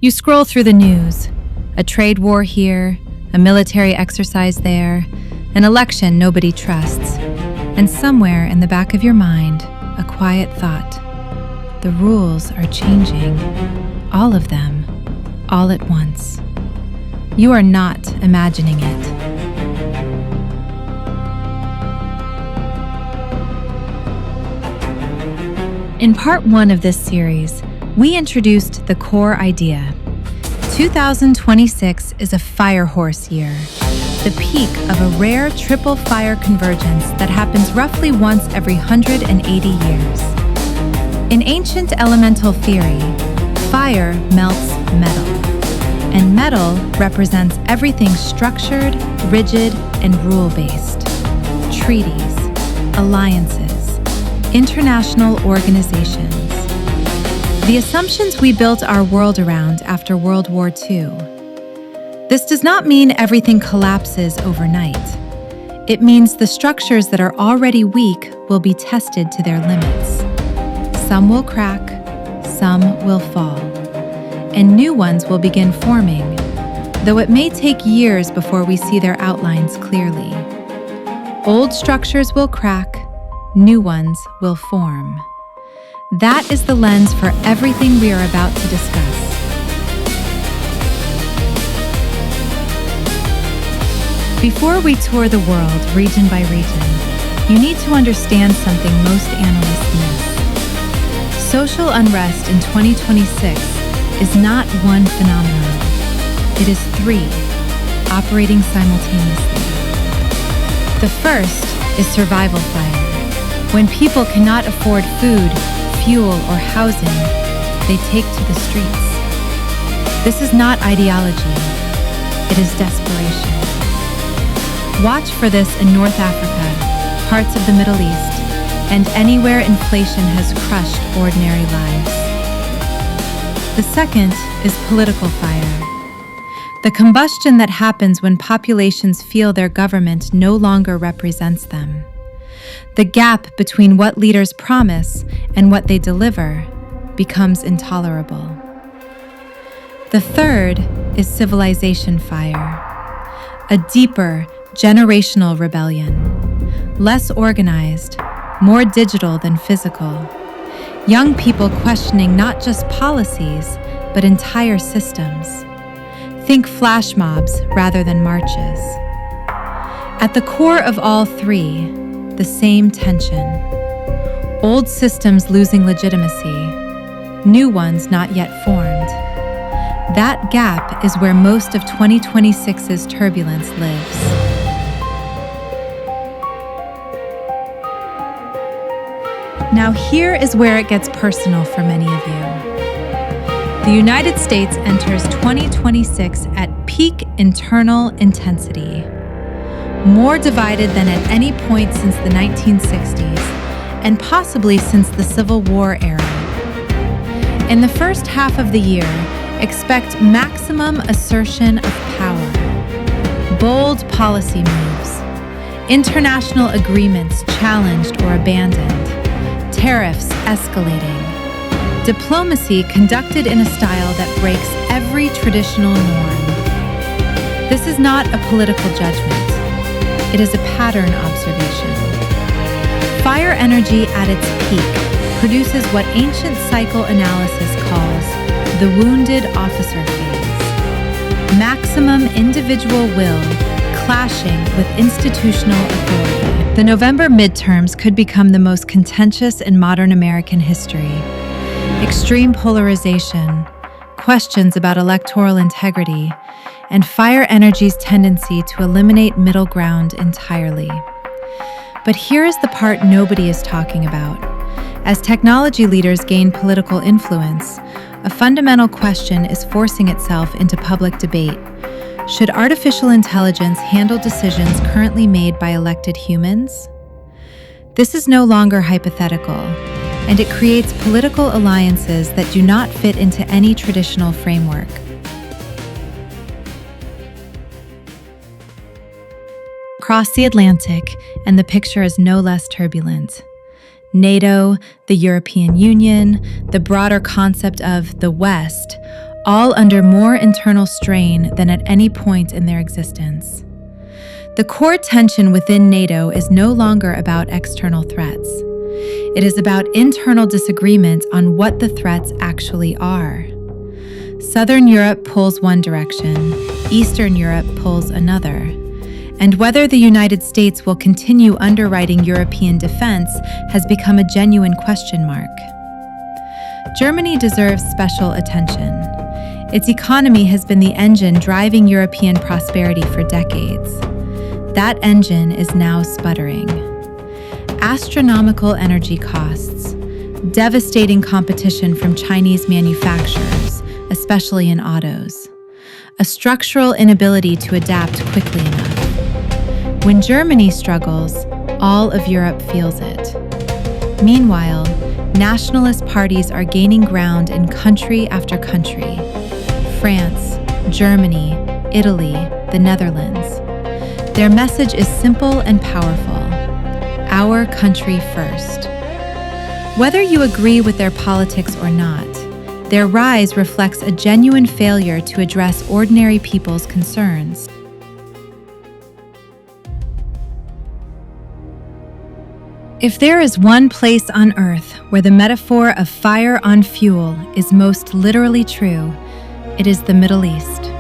You scroll through the news. A trade war here, a military exercise there, an election nobody trusts. And somewhere in the back of your mind, a quiet thought. The rules are changing. All of them. All at once. You are not imagining it. In part 1 of this series, we introduced the core idea. 2026 is a fire horse year, the peak of a rare triple fire convergence that happens roughly once every 180 years. In ancient elemental theory, fire melts metal, and metal represents everything structured, rigid, and rule-based. Treaties, alliances, international organizations. The assumptions we built our world around after World War II. This does not mean everything collapses overnight. It means the structures that are already weak will be tested to their limits. Some will crack, some will fall, and new ones will begin forming, though it may take years before we see their outlines clearly. Old structures will crack, new ones will form. That is the lens for everything we are about to discuss. Before we tour the world region by region, you need to understand something most analysts miss. Social unrest in 2026 is not one phenomenon. It is 3, operating simultaneously. The first is survival fire. When people cannot afford food, fuel, or housing, they take to the streets. This is not ideology, it is desperation. Watch for this in North Africa, parts of the Middle East, and anywhere inflation has crushed ordinary lives. The second is political fire. The combustion that happens when populations feel their government no longer represents them. The gap between what leaders promise and what they deliver becomes intolerable. The third is civilization fire, a deeper, generational rebellion, less organized, more digital than physical. Young people questioning not just policies, but entire systems. Think flash mobs rather than marches. At the core of all 3, the same tension. Old systems losing legitimacy, new ones not yet formed. That gap is where most of 2026's turbulence lives. Now here is where it gets personal for many of you. The United States enters 2026 at peak internal intensity. More divided than at any point since the 1960s, and possibly since the Civil War era. In the first half of the year, expect maximum assertion of power, bold policy moves, international agreements challenged or abandoned, tariffs escalating, diplomacy conducted in a style that breaks every traditional norm. This is not a political judgment. It is a pattern observation. Fire energy at its peak produces what ancient cycle analysis calls the wounded officer phase. Maximum individual will clashing with institutional authority. The November midterms could become the most contentious in modern American history. Extreme polarization, questions about electoral integrity, and fire energy's tendency to eliminate middle ground entirely. But here is the part nobody is talking about. As technology leaders gain political influence, a fundamental question is forcing itself into public debate. Should artificial intelligence handle decisions currently made by elected humans? This is no longer hypothetical, and it creates political alliances that do not fit into any traditional framework. Across the Atlantic, and the picture is no less turbulent. NATO, the European Union, the broader concept of the West all under more internal strain than at any point in their existence. The core tension within NATO is no longer about external threats. It is about internal disagreement on what the threats actually are. Southern Europe pulls one direction, Eastern Europe pulls another. And whether the United States will continue underwriting European defense has become a genuine question mark. Germany deserves special attention. Its economy has been the engine driving European prosperity for decades. That engine is now sputtering. Astronomical energy costs, devastating competition from Chinese manufacturers, especially in autos, a structural inability to adapt quickly enough. When Germany struggles, all of Europe feels it. Meanwhile, nationalist parties are gaining ground in country after country: France, Germany, Italy, the Netherlands. Their message is simple and powerful: our country first. Whether you agree with their politics or not, their rise reflects a genuine failure to address ordinary people's concerns. If there is one place on Earth where the metaphor of fire on fuel is most literally true, it is the Middle East.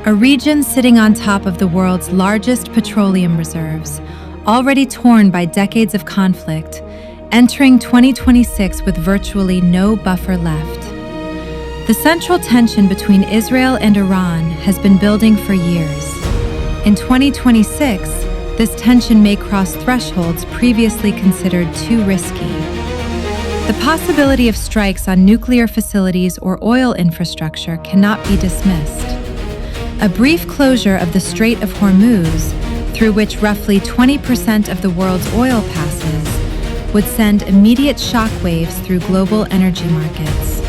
A region sitting on top of the world's largest petroleum reserves, already torn by decades of conflict, entering 2026 with virtually no buffer left. The central tension between Israel and Iran has been building for years. In 2026, this tension may cross thresholds previously considered too risky. The possibility of strikes on nuclear facilities or oil infrastructure cannot be dismissed. A brief closure of the Strait of Hormuz, through which roughly 20% of the world's oil passes, would send immediate shockwaves through global energy markets.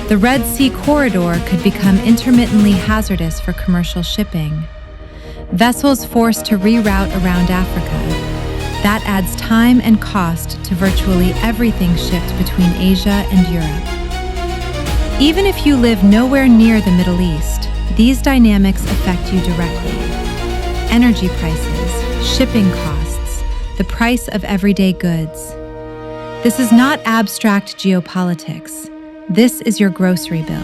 The Red Sea corridor could become intermittently hazardous for commercial shipping. Vessels forced to reroute around Africa. That adds time and cost to virtually everything shipped between Asia and Europe. Even if you live nowhere near the Middle East, these dynamics affect you directly. Energy prices, shipping costs, the price of everyday goods. This is not abstract geopolitics. This is your grocery bill.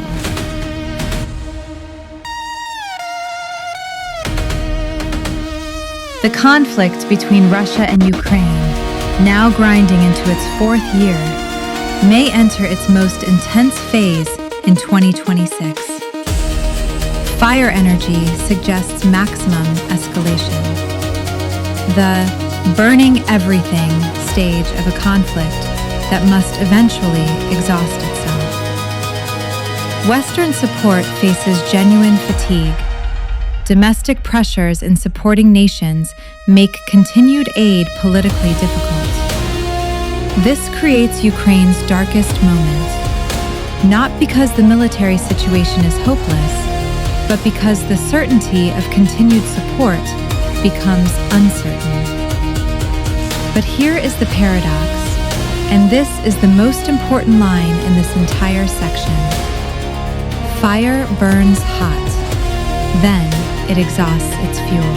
The conflict between Russia and Ukraine, now grinding into its fourth year, may enter its most intense phase in 2026. Fire energy suggests maximum escalation. The burning everything stage of a conflict that must eventually exhaust itself. Western support faces genuine fatigue. Domestic pressures in supporting nations make continued aid politically difficult. This creates Ukraine's darkest moment, not because the military situation is hopeless, but because the certainty of continued support becomes uncertain. But here is the paradox, and this is the most important line in this entire section. Fire burns hot, then it exhausts its fuel.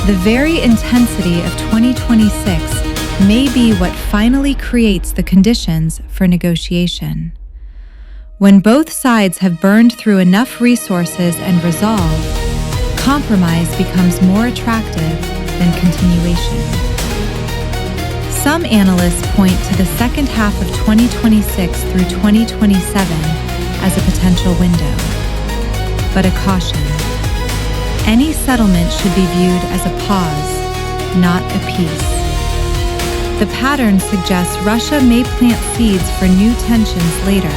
The very intensity of 2026 may be what finally creates the conditions for negotiation. When both sides have burned through enough resources and resolve, compromise becomes more attractive than continuation. Some analysts point to the second half of 2026 through 2027 as a potential window. But a caution. Any settlement should be viewed as a pause, not a peace. The pattern suggests Russia may plant seeds for new tensions later,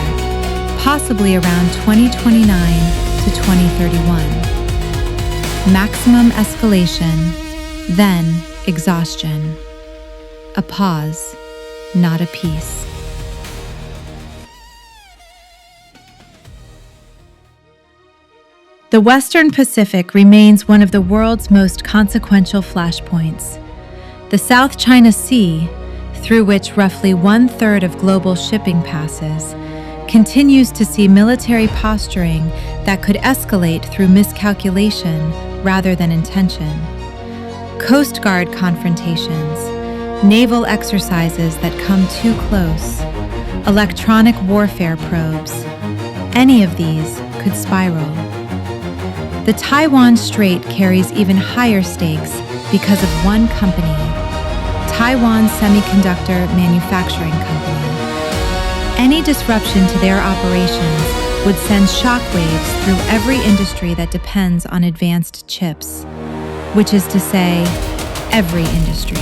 possibly around 2029 to 2031. Maximum escalation, then exhaustion. A pause, not a peace. The Western Pacific remains one of the world's most consequential flashpoints. The South China Sea, through which roughly 1/3 of global shipping passes, continues to see military posturing that could escalate through miscalculation rather than intention. Coast Guard confrontations, naval exercises that come too close, electronic warfare probes. Any of these could spiral. The Taiwan Strait carries even higher stakes because of one company, Taiwan Semiconductor Manufacturing Company. Any disruption to their operations would send shockwaves through every industry that depends on advanced chips, which is to say, every industry.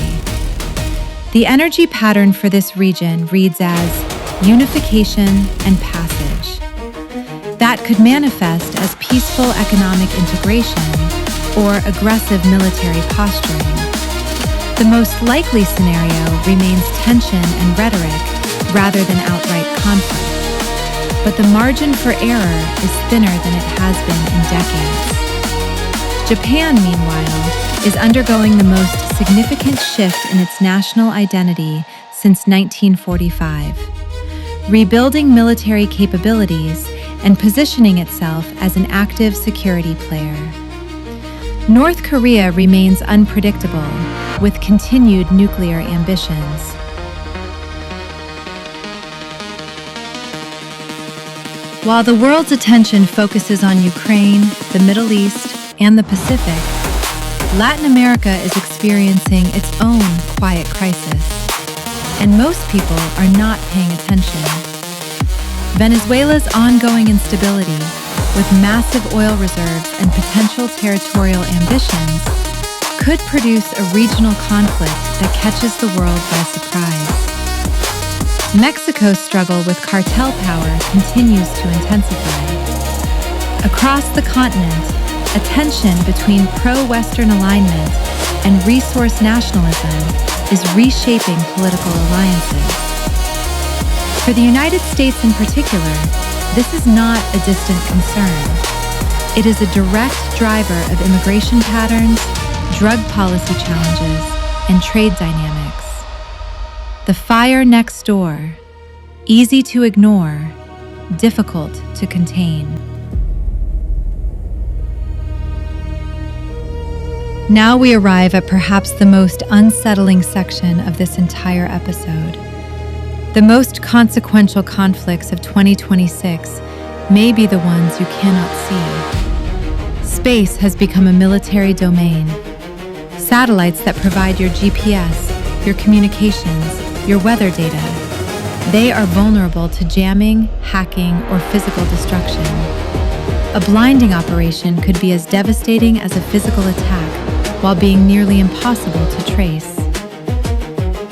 The energy pattern for this region reads as unification and passage. That could manifest as peaceful economic integration or aggressive military posturing. The most likely scenario remains tension and rhetoric rather than outright conflict. But the margin for error is thinner than it has been in decades. Japan, meanwhile, is undergoing the most significant shift in its national identity since 1945, rebuilding military capabilities and positioning itself as an active security player. North Korea remains unpredictable, with continued nuclear ambitions. While the world's attention focuses on Ukraine, the Middle East, and the Pacific, Latin America is experiencing its own quiet crisis, and most people are not paying attention. Venezuela's ongoing instability, with massive oil reserves and potential territorial ambitions, could produce a regional conflict that catches the world by surprise. Mexico's struggle with cartel power continues to intensify. Across the continent, a tension between pro-Western alignment and resource nationalism is reshaping political alliances. For the United States in particular, this is not a distant concern. It is a direct driver of immigration patterns, drug policy challenges, and trade dynamics. The fire next door, easy to ignore, difficult to contain. Now we arrive at perhaps the most unsettling section of this entire episode. The most consequential conflicts of 2026 may be the ones you cannot see. Space has become a military domain. Satellites that provide your GPS, your communications, your weather data, they are vulnerable to jamming, hacking, or physical destruction. A blinding operation could be as devastating as a physical attack, while being nearly impossible to trace.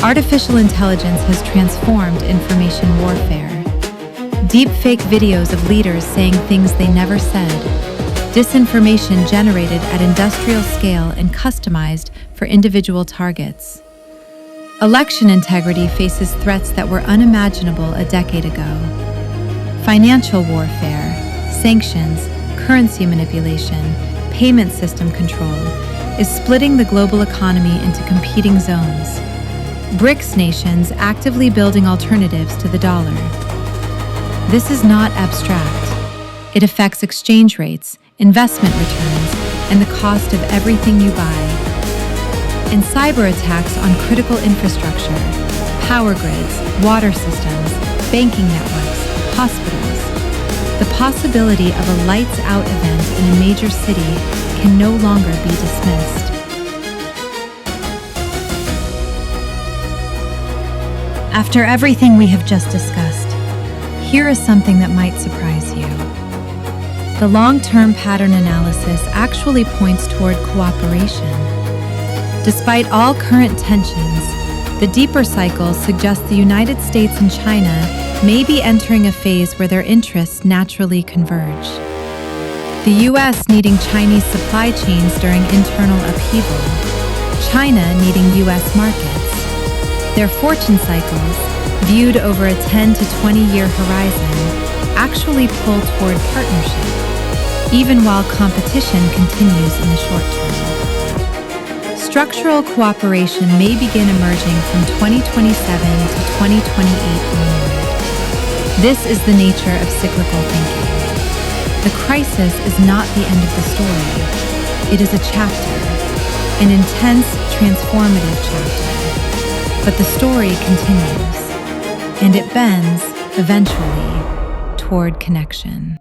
Artificial intelligence has transformed information warfare. Deepfake videos of leaders saying things they never said. Disinformation generated at industrial scale and customized for individual targets. Election integrity faces threats that were unimaginable a decade ago. Financial warfare, sanctions, currency manipulation, payment system control is splitting the global economy into competing zones. BRICS nations actively building alternatives to the dollar. This is not abstract. It affects exchange rates, investment returns, and the cost of everything you buy. And cyberattacks on critical infrastructure, power grids, water systems, banking networks, hospitals. The possibility of a lights-out event in a major city can no longer be dismissed. After everything we have just discussed, here is something that might surprise you. The long-term pattern analysis actually points toward cooperation. Despite all current tensions, the deeper cycle suggests the United States and China may be entering a phase where their interests naturally converge. The U.S. needing Chinese supply chains during internal upheaval, China needing U.S. markets. Their fortune cycles, viewed over a 10 to 20-year horizon, actually pull toward partnership, even while competition continues in the short term. Structural cooperation may begin emerging from 2027 to 2028 onward. This is the nature of cyclical thinking. The crisis is not the end of the story. It is a chapter, an intense, transformative chapter. But the story continues, and it bends, eventually, toward connection.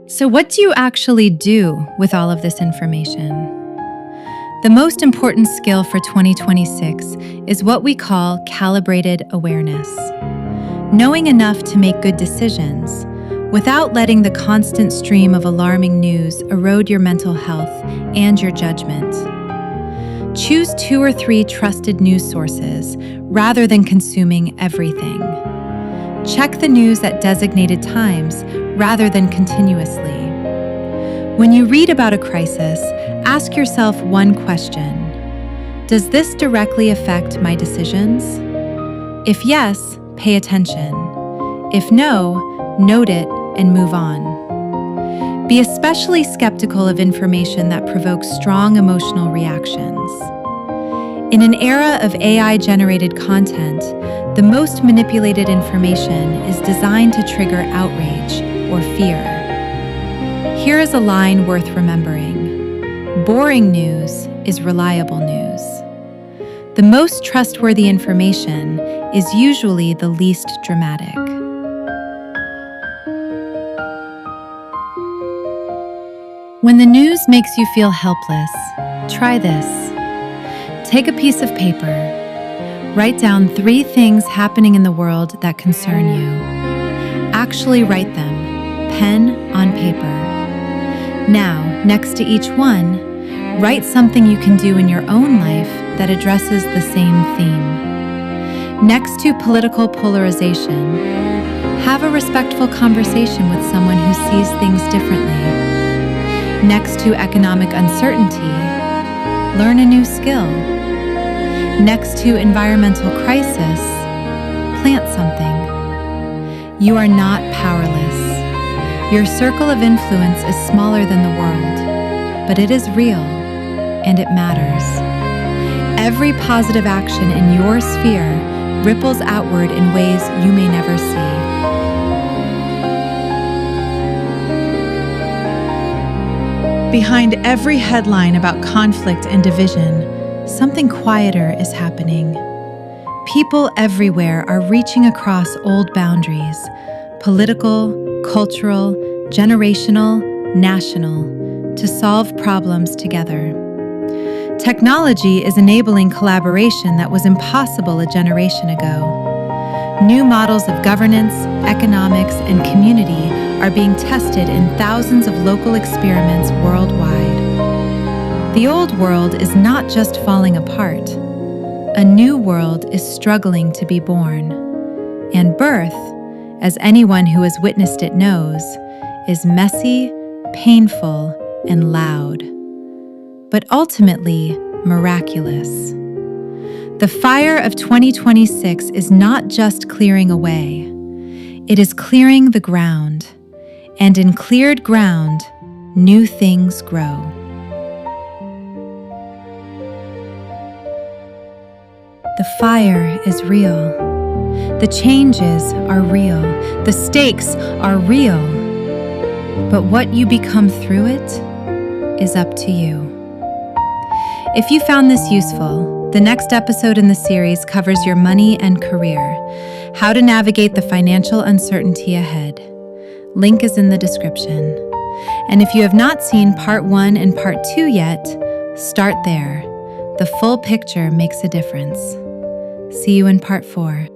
So what do you actually do with all of this information? The most important skill for 2026 is what we call calibrated awareness. Knowing enough to make good decisions, without letting the constant stream of alarming news erode your mental health and your judgment. Choose 2 or 3 trusted news sources rather than consuming everything. Check the news at designated times rather than continuously. When you read about a crisis, ask yourself one question. Does this directly affect my decisions? If yes, pay attention. If no, note it and move on. Be especially skeptical of information that provokes strong emotional reactions. In an era of AI-generated content, the most manipulated information is designed to trigger outrage or fear. Here is a line worth remembering. Boring news is reliable news. The most trustworthy information is usually the least dramatic. When the news makes you feel helpless, try this. Take a piece of paper. Write down 3 things happening in the world that concern you. Actually write them, pen on paper. Now, next to each one, write something you can do in your own life that addresses the same theme. Next to political polarization, have a respectful conversation with someone who sees things differently. Next to economic uncertainty, learn a new skill. Next to environmental crisis, plant something. You are not powerless. Your circle of influence is smaller than the world, but it is real, and it matters. Every positive action in your sphere ripples outward in ways you may never see. Behind every headline about conflict and division, something quieter is happening. People everywhere are reaching across old boundaries, political, cultural, generational, national, to solve problems together. Technology is enabling collaboration that was impossible a generation ago. New models of governance, economics, and community are being tested in thousands of local experiments worldwide. The old world is not just falling apart. A new world is struggling to be born. And birth, as anyone who has witnessed it knows, is messy, painful, and loud, but ultimately miraculous. The fire of 2026 is not just clearing away, it is clearing the ground, and in cleared ground, new things grow. The fire is real. The changes are real. The stakes are real. But what you become through it is up to you. If you found this useful, the next episode in the series covers your money and career, how to navigate the financial uncertainty ahead. Link is in the description. And if you have not seen part 1 and part 2 yet, start there. The full picture makes a difference. See you in part 4.